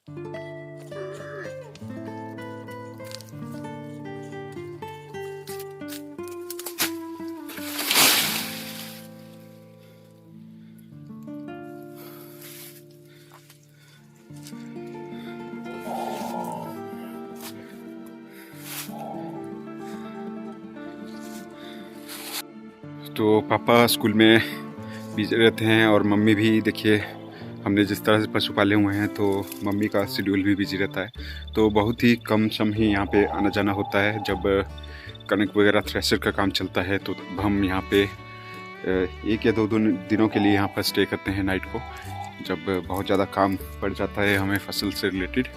तो पापा स्कूल में बिजी रहते हैं और मम्मी भी देखिए, हमने जिस तरह से पशु पाले हुए हैं तो मम्मी का शेड्यूल भी बिजी रहता है। तो बहुत ही कम सम ही यहाँ पे आना जाना होता है। जब कनक वगैरह थ्रेशर का काम चलता है तो हम यहाँ पे 1 या 2 दिनों के लिए यहाँ पर स्टे करते हैं नाइट को, जब बहुत ज़्यादा काम पड़ जाता है हमें फसल से रिलेटेड।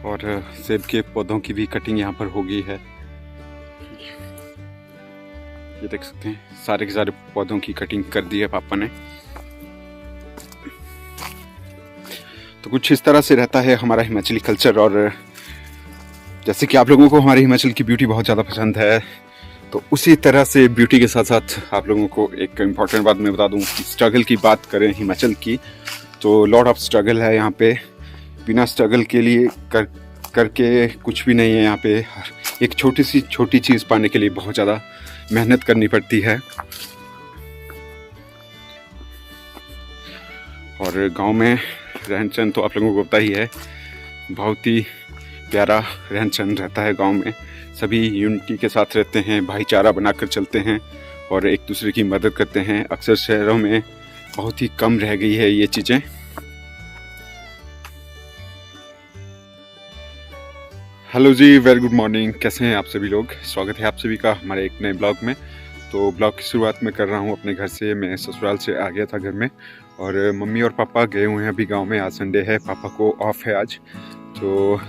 और सेब के पौधों की भी कटिंग यहाँ पर हो गई है। ये देख सकते हैं, सारे के सारे पौधों की कटिंग कर दी है पापा ने। तो कुछ इस तरह से रहता है हमारा हिमाचली कल्चर। और जैसे कि आप लोगों को हमारे हिमाचल की ब्यूटी बहुत ज़्यादा पसंद है, तो उसी तरह से ब्यूटी के साथ साथ आप लोगों को एक इम्पॉर्टेंट बात मैं बता दूं कि स्ट्रगल की बात करें हिमाचल की, तो लॉट ऑफ स्ट्रगल है यहाँ पे। बिना स्ट्रगल के लिए करके कुछ भी नहीं है यहाँ पे। एक छोटी चीज़ पाने के लिए बहुत ज़्यादा मेहनत करनी पड़ती है। और गांव में रहन सहन तो आप लोगों को पता ही है, बहुत ही प्यारा रहन सहन रहता है गांव में। सभी यूनिटी के साथ रहते हैं, भाईचारा बनाकर चलते हैं और एक दूसरे की मदद करते हैं। अक्सर शहरों में बहुत ही कम रह गई है ये चीज़ें। हेलो जी, वेरी गुड मॉर्निंग। कैसे हैं आप सभी लोग? स्वागत है आप सभी का हमारे एक नए ब्लॉग में। तो ब्लॉग की शुरुआत मैं कर रहा हूँ अपने घर से। मैं ससुराल से आ गया था घर में और मम्मी और पापा गए हुए हैं अभी गांव में। आज संडे है, पापा को ऑफ है आज, तो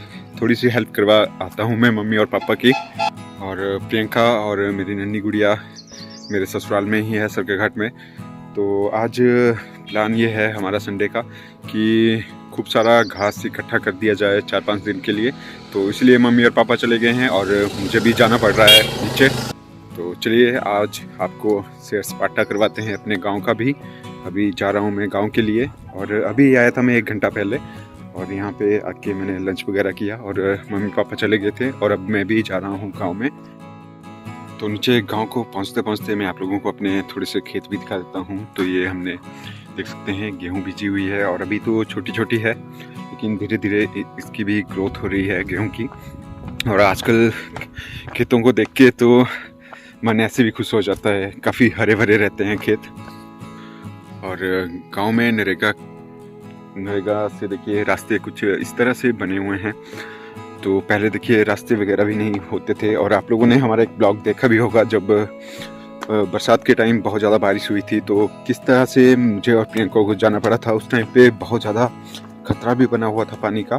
थोड़ी सी हेल्प करवा आता हूँ मैं मम्मी और पापा की। और प्रियंका और मेरी नन्ही गुड़िया मेरे ससुराल में ही है, सरके घाट में। तो आज प्लान ये है हमारा संडे का कि खूब सारा घास इकट्ठा कर दिया जाए 4-5 दिन के लिए। तो इसलिए मम्मी और पापा चले गए हैं और मुझे भी जाना पड़ रहा है नीचे। तो चलिए आज आपको सैर सपाटा करवाते हैं अपने गांव का भी। अभी जा रहा हूं मैं गांव के लिए और अभी आया था मैं 1 घंटा पहले और यहाँ पे आके मैंने लंच वगैरह किया और मम्मी पापा चले गए थे और अब मैं भी जा रहा हूँ गाँव में। तो नीचे गांव को पहुंचते पहुंचते मैं आप लोगों को अपने थोड़े से खेत भी दिखा देता हूं। तो ये हमने देख सकते हैं गेहूं बीजी हुई है और अभी तो छोटी छोटी है, लेकिन धीरे धीरे इसकी भी ग्रोथ हो रही है गेहूं की। और आजकल खेतों को देख के तो मन ऐसे भी खुश हो जाता है, काफ़ी हरे भरे रहते हैं खेत। और गाँव में नरेगा से देखिए रास्ते कुछ इस तरह से बने हुए हैं। तो पहले देखिए रास्ते वगैरह भी नहीं होते थे और आप लोगों ने हमारा एक ब्लॉग देखा भी होगा, जब बरसात के टाइम बहुत ज़्यादा बारिश हुई थी तो किस तरह से मुझे और प्रियंका को जाना पड़ा था। उस टाइम पे बहुत ज़्यादा खतरा भी बना हुआ था पानी का,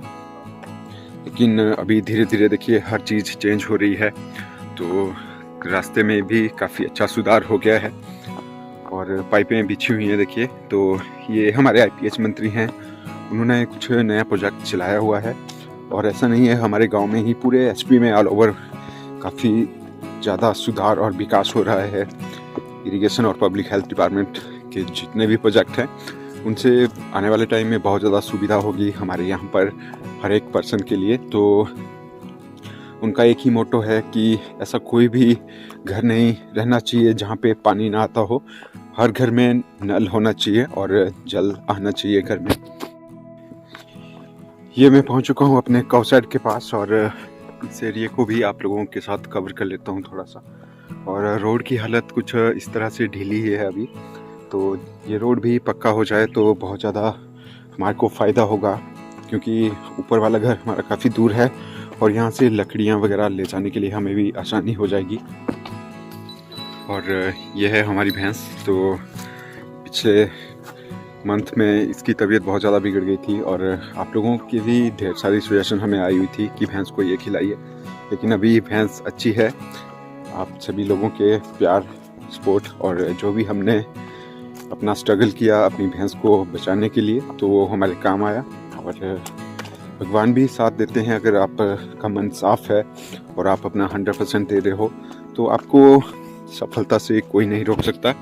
लेकिन अभी धीरे धीरे देखिए हर चीज़ चेंज हो रही है। तो रास्ते में भी काफ़ी अच्छा सुधार हो गया है और पाइपें बिछी हुई हैं देखिए। तो ये हमारे IPH मंत्री हैं, उन्होंने कुछ नया प्रोजेक्ट चलाया हुआ है। और ऐसा नहीं है हमारे गांव में ही, पूरे HP में ऑल ओवर काफ़ी ज़्यादा सुधार और विकास हो रहा है। इरिगेशन और पब्लिक हेल्थ डिपार्टमेंट के जितने भी प्रोजेक्ट हैं उनसे आने वाले टाइम में बहुत ज़्यादा सुविधा होगी हमारे यहाँ पर हर एक पर्सन के लिए। तो उनका एक ही मोटो है कि ऐसा कोई भी घर नहीं रहना चाहिए जहाँ पे पानी ना आता हो। हर घर में नल होना चाहिए और जल आना चाहिए घर में। ये मैं पहुंच चुका हूं अपने काउ साइड के पास और इस एरिया को भी आप लोगों के साथ कवर कर लेता हूं थोड़ा सा। और रोड की हालत कुछ इस तरह से ढीली ही है अभी, तो ये रोड भी पक्का हो जाए तो बहुत ज़्यादा हमारे को फ़ायदा होगा, क्योंकि ऊपर वाला घर हमारा काफ़ी दूर है और यहाँ से लकड़ियाँ वगैरह ले जाने के लिए हमें भी आसानी हो जाएगी। और ये है हमारी भैंस। तो पिछले मंथ में इसकी तबीयत बहुत ज़्यादा बिगड़ गई थी और आप लोगों की भी ढेर सारी सजेशन हमें आई हुई थी कि भैंस को ये खिलाइए, लेकिन अभी भैंस अच्छी है। आप सभी लोगों के प्यार, सपोर्ट और जो भी हमने अपना स्ट्रगल किया अपनी भैंस को बचाने के लिए, तो वो हमारे काम आया। और भगवान भी साथ देते हैं। अगर आपका मन साफ है और आप अपना 100% दे रहे हो तो आपको सफलता से कोई नहीं रोक सकता।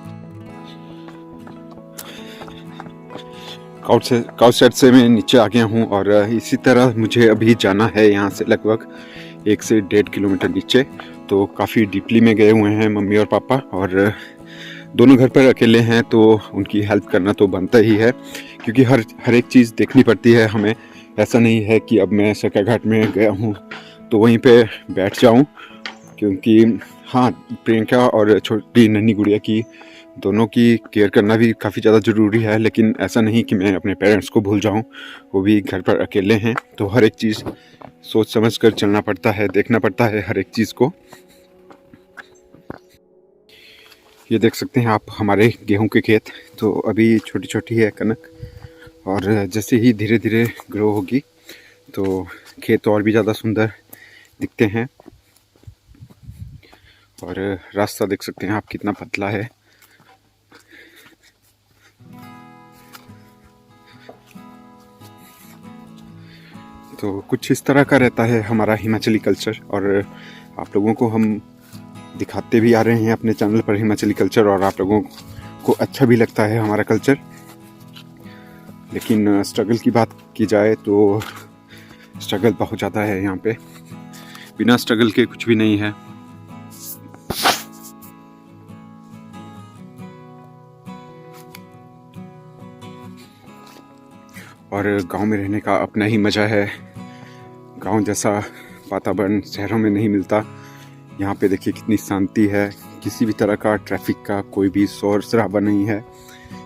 काउसेट से मैं नीचे आ गया हूँ और इसी तरह मुझे अभी जाना है यहाँ से लगभग 1 से 1.5 किलोमीटर नीचे। तो काफ़ी डीपली में गए हुए हैं मम्मी और पापा, और दोनों घर पर अकेले हैं तो उनकी हेल्प करना तो बनता ही है, क्योंकि हर एक चीज़ देखनी पड़ती है हमें। ऐसा नहीं है कि अब मैं सरका घाट में गया हूँ तो वहीं पे बैठ जाऊँ, क्योंकि हाँ, प्रियंका और छोटी नन्ही गुड़िया की दोनों की केयर करना भी काफ़ी ज़्यादा ज़रूरी है। लेकिन ऐसा नहीं कि मैं अपने पेरेंट्स को भूल जाऊँ, वो भी घर पर अकेले हैं। तो हर एक चीज़ सोच समझ कर चलना पड़ता है, देखना पड़ता है हर एक चीज़ को। ये देख सकते हैं आप हमारे गेहूं के खेत, तो अभी छोटी छोटी है कनक, और जैसे ही धीरे धीरे ग्रो होगी तो खेत और भी ज़्यादा सुंदर दिखते हैं। और रास्ता देख सकते हैं आप कितना पतला है। तो कुछ इस तरह का रहता है हमारा हिमाचली कल्चर, और आप लोगों को हम दिखाते भी आ रहे हैं अपने चैनल पर हिमाचली कल्चर, और आप लोगों को अच्छा भी लगता है हमारा कल्चर। लेकिन स्ट्रगल की बात की जाए तो स्ट्रगल बहुत ज़्यादा है यहाँ पे। बिना स्ट्रगल के कुछ भी नहीं है। और गांव में रहने का अपना ही मज़ा है। गांव जैसा वातावरण शहरों में नहीं मिलता। यहाँ पे देखिए कितनी शांति है, किसी भी तरह का ट्रैफिक का कोई भी शोर शराबा नहीं है,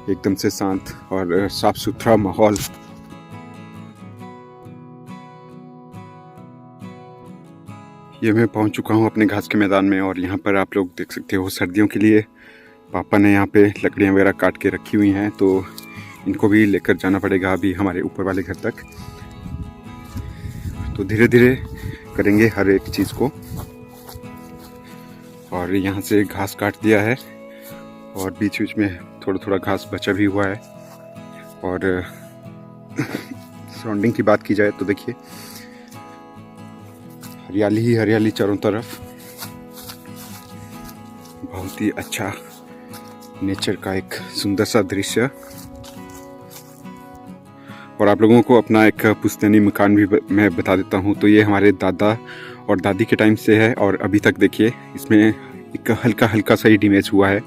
एकदम से शांत और साफ सुथरा माहौल। ये मैं पहुँच चुका हूँ अपने घास के मैदान में, और यहाँ पर आप लोग देख सकते हो सर्दियों के लिए पापा ने यहाँ पे लकड़ियाँ वगैरह काट के रखी हुई हैं, तो इनको भी लेकर जाना पड़ेगा अभी हमारे ऊपर वाले घर तक। तो धीरे धीरे करेंगे हर एक चीज़ को। और यहाँ से घास काट दिया है, और बीच बीच में थोड़ा थोड़ा घास बचा भी हुआ है। और सराउंडिंग की बात की जाए तो देखिए हरियाली ही हरियाली चारों तरफ। बहुत ही अच्छा नेचर का एक सुंदर सा दृश्य। और आप लोगों को अपना एक पुश्तैनी मकान भी मैं बता देता हूँ। तो ये हमारे दादा और दादी के टाइम से है, और अभी तक देखिए इसमें एक हल्का हल्का सा ही डैमेज हुआ है।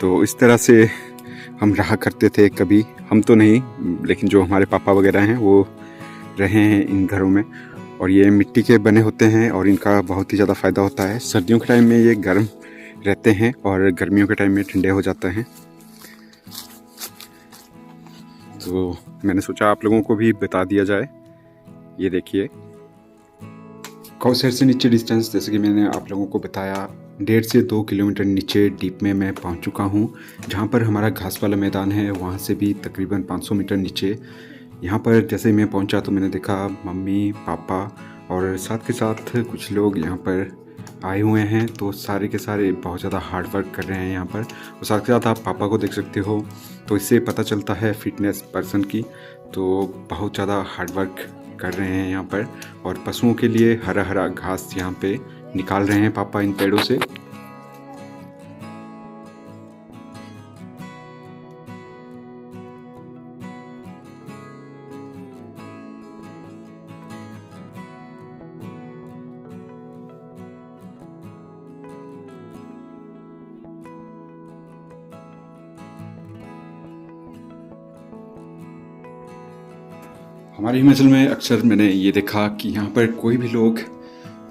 तो इस तरह से हम रहा करते थे। कभी हम तो नहीं, लेकिन जो हमारे पापा वगैरह हैं वो रहे हैं इन घरों में। और ये मिट्टी के बने होते हैं और इनका बहुत ही ज़्यादा फ़ायदा होता है। सर्दियों के टाइम में ये गर्म रहते हैं और गर्मियों के टाइम में ठंडे हो जाते हैं। तो मैंने सोचा आप लोगों को भी बता दिया जाए। ये देखिए काउसेट से नीचे डिस्टेंस, जैसे कि मैंने आप लोगों को बताया, 1.5 से 2 किलोमीटर नीचे डीप में मैं पहुंच चुका हूं। जहां पर हमारा घास वाला मैदान है वहां से भी तकरीबन 500 मीटर नीचे। यहां पर जैसे मैं पहुंचा तो मैंने देखा मम्मी पापा और साथ के साथ कुछ लोग यहां पर आए हुए हैं। तो सारे के सारे बहुत ज़्यादा हार्ड वर्क कर रहे हैं यहाँ पर। और साथ के साथ आप पापा को देख सकते हो, तो इससे पता चलता है फिटनेस पर्सन की। तो बहुत ज़्यादा हार्ड वर्क कर रहे हैं यहाँ पर। और पशुओं के लिए हरा हरा घास यहाँ पे निकाल रहे हैं पापा इन पेड़ों से। हमारे हिमाचल में अक्सर मैंने ये देखा कि यहाँ पर कोई भी लोग,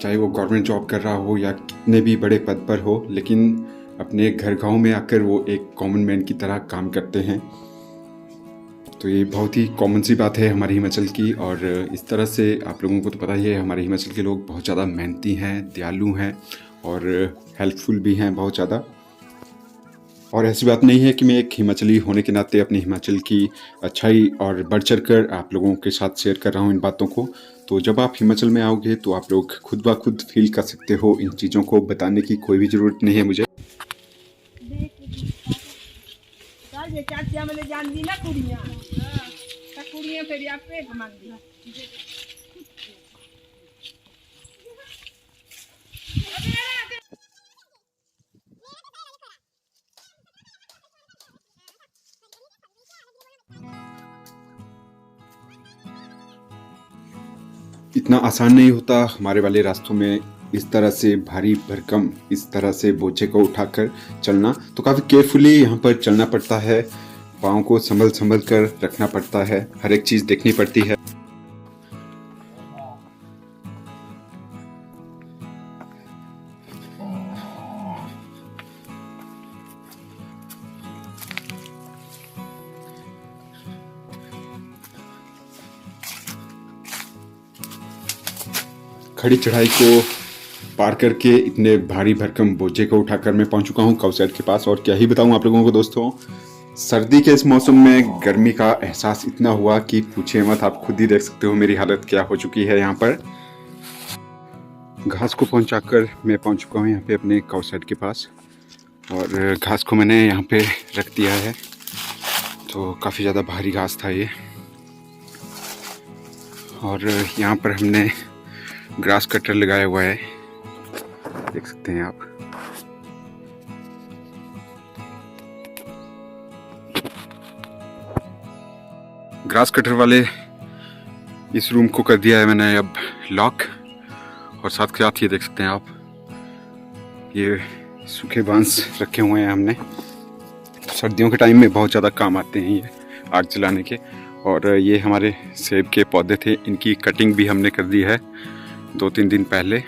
चाहे वो गवर्नमेंट जॉब कर रहा हो या कितने भी बड़े पद पर हो, लेकिन अपने घर गांव में आकर वो एक कॉमन मैन की तरह काम करते हैं। तो ये बहुत ही कॉमन सी बात है हमारे हिमाचल की। और इस तरह से आप लोगों को तो पता ही है, हमारे हिमाचल के लोग बहुत ज़्यादा मेहनती हैं, दयालु हैं और हेल्पफुल भी हैं बहुत ज़्यादा। और ऐसी बात नहीं है कि मैं एक हिमाचली होने के नाते अपनी हिमाचल की अच्छाई और बढ़ चढ़ कर आप लोगों के साथ शेयर कर रहा हूँ इन बातों को। तो जब आप हिमाचल में आओगे तो आप लोग खुद ब खुद फील कर सकते हो। इन चीज़ों को बताने की कोई भी ज़रूरत नहीं है मुझे। चाचा मैंने जान दी ना कुड़ियाँ, कुड़ियाँ फिर आप पेट मान दी। इतना आसान नहीं होता हमारे वाले रास्तों में इस तरह से भारी भरकम इस तरह से बोझे को उठाकर चलना। तो काफ़ी केयरफुली यहाँ पर चलना पड़ता है, पाँव को संभल संभल कर रखना पड़ता है, हर एक चीज़ देखनी पड़ती है। खड़ी चढ़ाई को पार करके इतने भारी भरकम बोझे को उठाकर मैं पहुंच चुका हूं काउसाइड के पास। और क्या ही बताऊं आप लोगों को दोस्तों, सर्दी के इस मौसम में गर्मी का एहसास इतना हुआ कि पूछिए मत। आप खुद ही देख सकते हो मेरी हालत क्या हो चुकी है। यहाँ पर घास को पहुंचाकर मैं पहुंच चुका हूं यहाँ पे अपने काउसाइड के पास, और घास को मैंने यहाँ पे रख दिया है। तो काफ़ी ज़्यादा भारी घास था ये, और यहाँ पर हमने ग्रास कटर लगाया हुआ है, देख सकते हैं आप। ग्रास कटर वाले इस रूम को कर दिया है मैंने अब लॉक, और साथ के साथ ये देख सकते हैं आप, ये सूखे बांस रखे हुए हैं हमने। सर्दियों के टाइम में बहुत ज़्यादा काम आते हैं ये आग जलाने के। और ये हमारे सेब के पौधे थे, इनकी कटिंग भी हमने कर दी है 2-3 दिन पहले।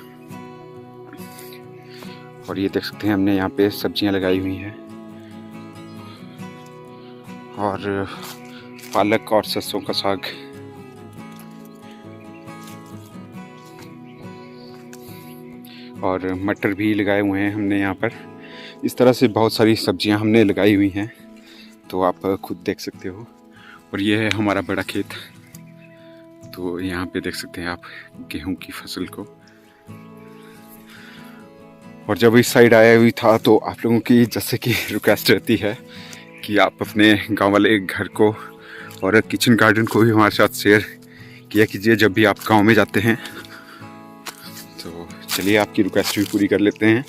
और ये देख सकते हैं हमने यहाँ पे सब्जियां लगाई हुई हैं, और पालक और सरसों का साग। और मटर भी लगाए हुए हैं हमने यहाँ पर। इस तरह से बहुत सारी सब्जियां हमने लगाई हुई हैं, तो आप खुद देख सकते हो। और ये है हमारा बड़ा खेत। तो यहाँ पे देख सकते हैं आप गेहूं की फसल को। और जब इस साइड आया हुई था तो आप लोगों की जैसे कि रिक्वेस्ट रहती है कि आप अपने गांव वाले घर को और किचन गार्डन को भी हमारे साथ शेयर किया कीजिए जब भी आप गांव में जाते हैं। तो चलिए आपकी रिक्वेस्ट भी पूरी कर लेते हैं।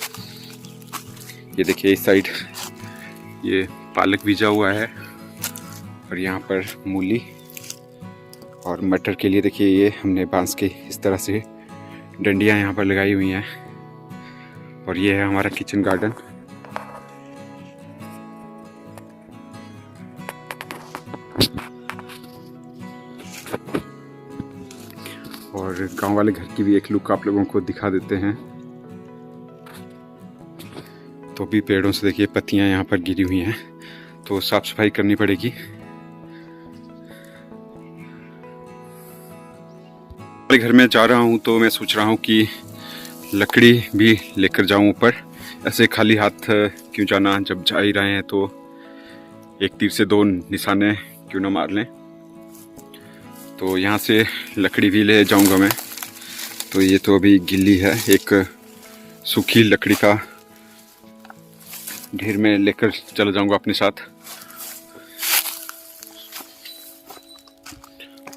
ये देखिए इस साइड ये पालक बीजा हुआ है, और यहाँ पर मूली। और मटर के लिए देखिए ये हमने बांस के इस तरह से डंडियाँ यहाँ पर लगाई हुई हैं। और ये है हमारा किचन गार्डन। और गांव वाले घर की भी एक लुक आप लोगों को दिखा देते हैं। तो भी पेड़ों से देखिए पत्तियां यहाँ पर गिरी हुई हैं, तो साफ सफाई करनी पड़ेगी। घर में जा रहा हूँ तो मैं सोच रहा हूँ कि लकड़ी भी लेकर जाऊँ ऊपर। ऐसे खाली हाथ क्यों जाना, जब जा ही रहे हैं तो एक तीर से 2 निशाने क्यों ना मार लें। तो यहाँ से लकड़ी भी ले जाऊँगा मैं। तो ये तो अभी गिल्ली है, एक सूखी लकड़ी का ढेर में लेकर चला जाऊँगा अपने साथ।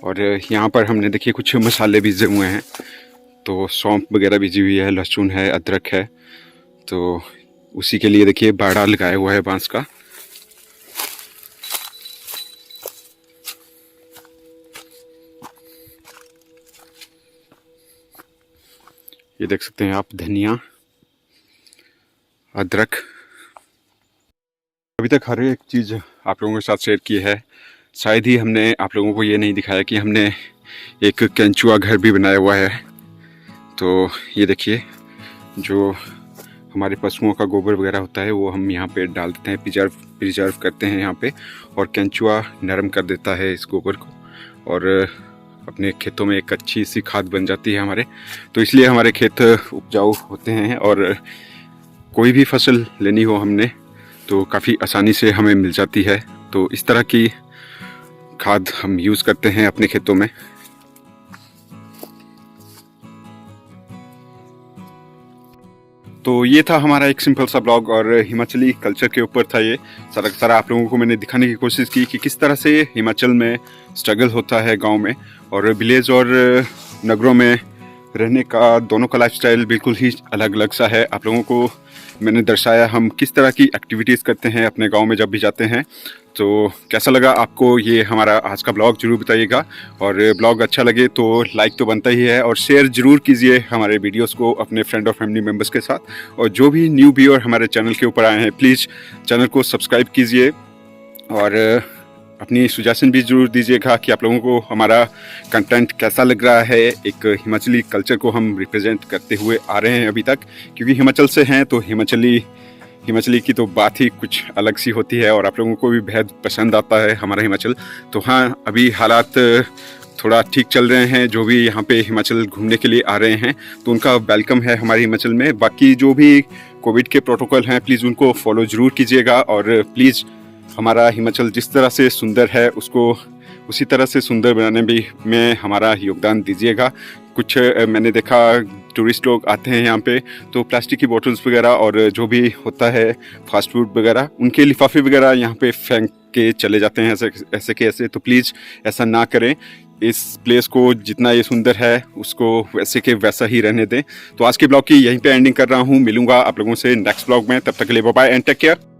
और यहाँ पर हमने देखिए कुछ मसाले बीजे हुए हैं, तो सौंफ वगैरह बीजी हुई है, लहसुन है, अदरक है। तो उसी के लिए देखिए बाड़ा लगाया हुआ है बांस का। ये देख सकते हैं आप, धनिया, अदरक। अभी तक हर एक चीज़ आप लोगों के साथ शेयर की है। शायद ही हमने आप लोगों को ये नहीं दिखाया कि हमने एक केंचुआ घर भी बनाया हुआ है। तो ये देखिए, जो हमारे पशुओं का गोबर वगैरह होता है वो हम यहाँ पे डाल देते हैं, प्रिजर्व करते हैं यहाँ पे। और केंचुआ नरम कर देता है इस गोबर को, और अपने खेतों में एक अच्छी सी खाद बन जाती है हमारे। तो इसलिए हमारे खेत उपजाऊ होते हैं, और कोई भी फसल लेनी हो हमने तो काफ़ी आसानी से हमें मिल जाती है। तो इस तरह की खाद हम यूज़ करते हैं अपने खेतों में। तो ये था हमारा एक सिंपल सा ब्लॉग, और हिमाचली कल्चर के ऊपर था ये सारा आप लोगों को मैंने दिखाने की कोशिश की कि किस तरह से हिमाचल में स्ट्रगल होता है गांव में, और विलेज और नगरों में रहने का, दोनों का लाइफस्टाइल बिल्कुल ही अलग अलग सा है। आप लोगों को मैंने दर्शाया हम किस तरह की एक्टिविटीज़ करते हैं अपने गांव में जब भी जाते हैं। तो कैसा लगा आपको ये हमारा आज का ब्लॉग ज़रूर बताइएगा, और ब्लॉग अच्छा लगे तो लाइक तो बनता ही है, और शेयर ज़रूर कीजिए हमारे वीडियोस को अपने फ्रेंड और फैमिली मेम्बर्स के साथ। और जो भी न्यू व्यूअर हमारे चैनल के ऊपर आए हैं, प्लीज़ चैनल को सब्सक्राइब कीजिए, और अपनी सुजेशन भी ज़रूर दीजिएगा कि आप लोगों को हमारा कंटेंट कैसा लग रहा है। एक हिमाचली कल्चर को हम रिप्रेजेंट करते हुए आ रहे हैं अभी तक, क्योंकि हिमाचल से हैं तो हिमाचली की तो बात ही कुछ अलग सी होती है, और आप लोगों को भी बेहद पसंद आता है हमारा हिमाचल। तो हाँ, अभी हालात थोड़ा ठीक चल रहे हैं। जो भी यहाँ पे हिमाचल घूमने के लिए आ रहे हैं तो उनका वेलकम है हमारे हिमाचल में। बाकी जो भी कोविड के प्रोटोकॉल हैं, प्लीज़ उनको फॉलो ज़रूर कीजिएगा, और प्लीज़ हमारा हिमाचल जिस तरह से सुंदर है उसको उसी तरह से सुंदर बनाने में हमारा योगदान दीजिएगा। कुछ मैंने देखा टूरिस्ट लोग आते हैं यहाँ पे तो प्लास्टिक की बोतल्स वगैरह और जो भी होता है फास्ट फूड वगैरह, उनके लिफाफे वगैरह यहाँ पे फेंक के चले जाते हैं ऐसे के ऐसे। तो प्लीज़ ऐसा ना करें। इस प्लेस को जितना ये सुंदर है उसको वैसे के वैसा ही रहने दें। तो आज के ब्लॉग की यहीं पे एंडिंग कर रहा हूँ। मिलूंगा आप लोगों से नेक्स्ट ब्लॉग में। तब तक के लिए bye bye and take care.